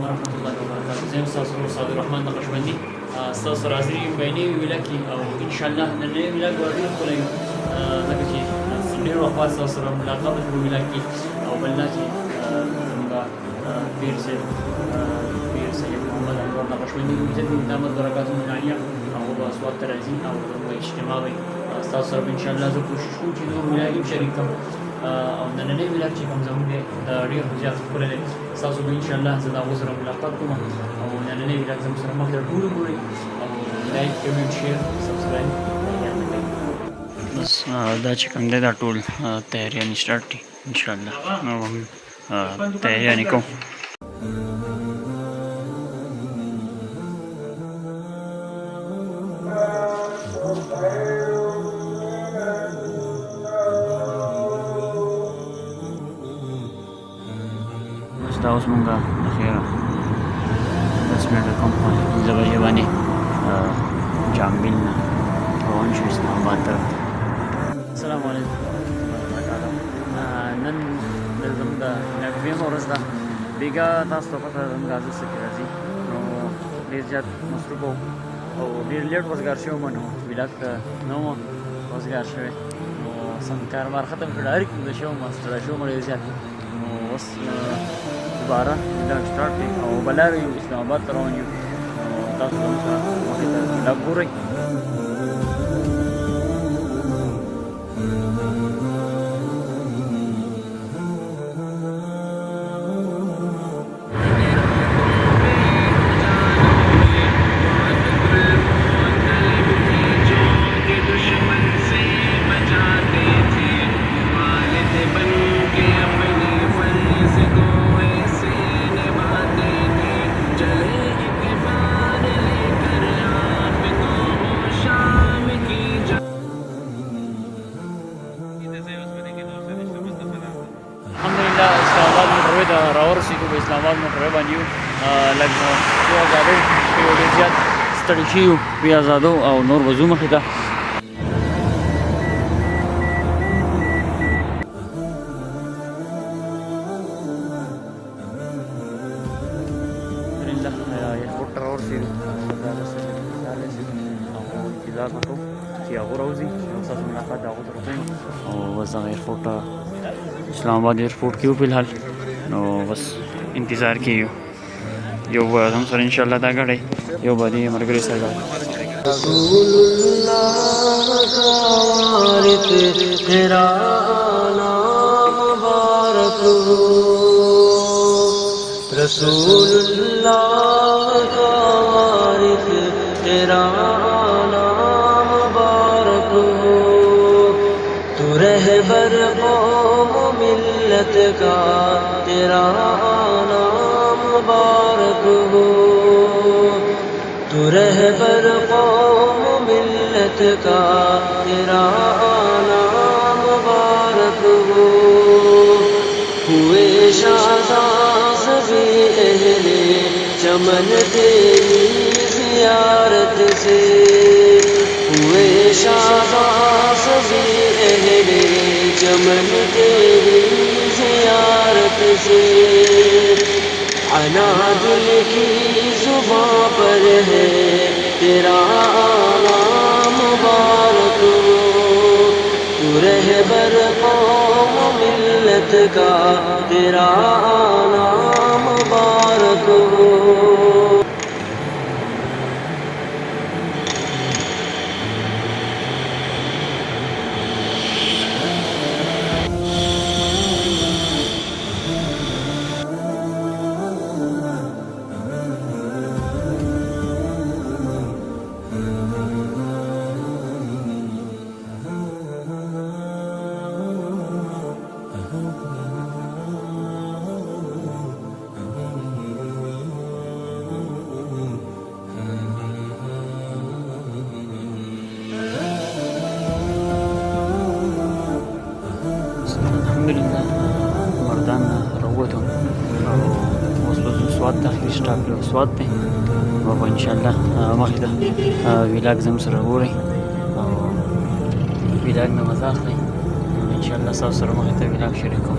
warahmatullahi wabarakatuh. Saya Ustaz Sadur Rahman Naqshbandi. Ustaz Razri Baini Wilaki au inshallah nane wilag wadi kulay nagaji sirri wafat Ustaz mulaqat bu wilaki au ballaki tunga pir se Muhammad Anwar Naqshbandi mujadid damat barakatuh aliyah au aswat tarazi au ijtimai Ustaz Rab inshallah zo koshish ko ki nur wilagi sharikam او نننی ویلاګ چې کوم زموږ د ډېر زیات ښکلی دی ستاسو به انشاءالله زه د هغو سره ملاقات کوم او نننی ویلاګ زموږ سره مخ ته ټولو ګورئ او لایک کمنټ شیر سبسکرایب بس دا چې کوم دی دا ټول تیاریانې سټارټ دي انشاءالله او هم تیاریانې کوم دا اوس مونږه د خیره 10 منټه کوم پنځه بجې باندې جامبیل نه روان شو اسلام آباد طرف ته. السلام علیکم نن زموږ د دویمه ورځ ده بیګا تاسو ته پته ده زموږ غازي څه کې راځي نو ډېر زیات مصروف وو او ډېر لیټ وزګار شوی وم نو ویلاګ ته نه وم وزګار شوی نو سم کاروبار ختم کړ اړیک د شوم ستړی شوم ډېر زیات نو اوس دوباره دا سٹارټ دی او بلاره یو اسلام آباد ته روان یو تاسو هم سره مخې ته دا ګورئ راورسېدو په اسلام آباد موټروی باندې یو لږ وازادو ډېر زیات ستړي شوي یو وازادو او نور به ځو مخې ته ایرپورټ ته راورسېدو او انتظار به کوو چې هغه راوځي او ستاسو ملاقات د هغو سره کوم او بس هغه ایرپورټ ته اسلام آباد ایرپورټ کې یو فی الحال نو بس انتظار کې یو به هم سره انشاءالله دا ګاډی یو به دې ملګري سره ګاډی رسول اللہ کا وارث تیرا نام مبارک ہو، رسول اللہ کا وارث تیرا نام مبارک ہو، تو رہبر قوم ملت کا تیرا نام مبارک ہو، تو رہبر قوم ملت کا تیرا نام مبارک ہو، ہوئے شاداں بھی اہل چمن تیری زیارت سے، ہوئے شاداں بھی اہل چمن تیری زیارت سے، انا دل کی زباں پر ہے تیرا نام مبارک ہو، تو رہبر قوم ملت کا تیرا نام مبارک ہو. الحمدلله مردان روتو او اوس به سوات ته اخري سټاپ دی سوات دی نو په ان شاء الله مخې ته ویلاګ زم سره ګورئ او ویلاګ نه مزه اخلئ. ان شاء الله تاسو سره مخې ته ویلاګ شریکوم.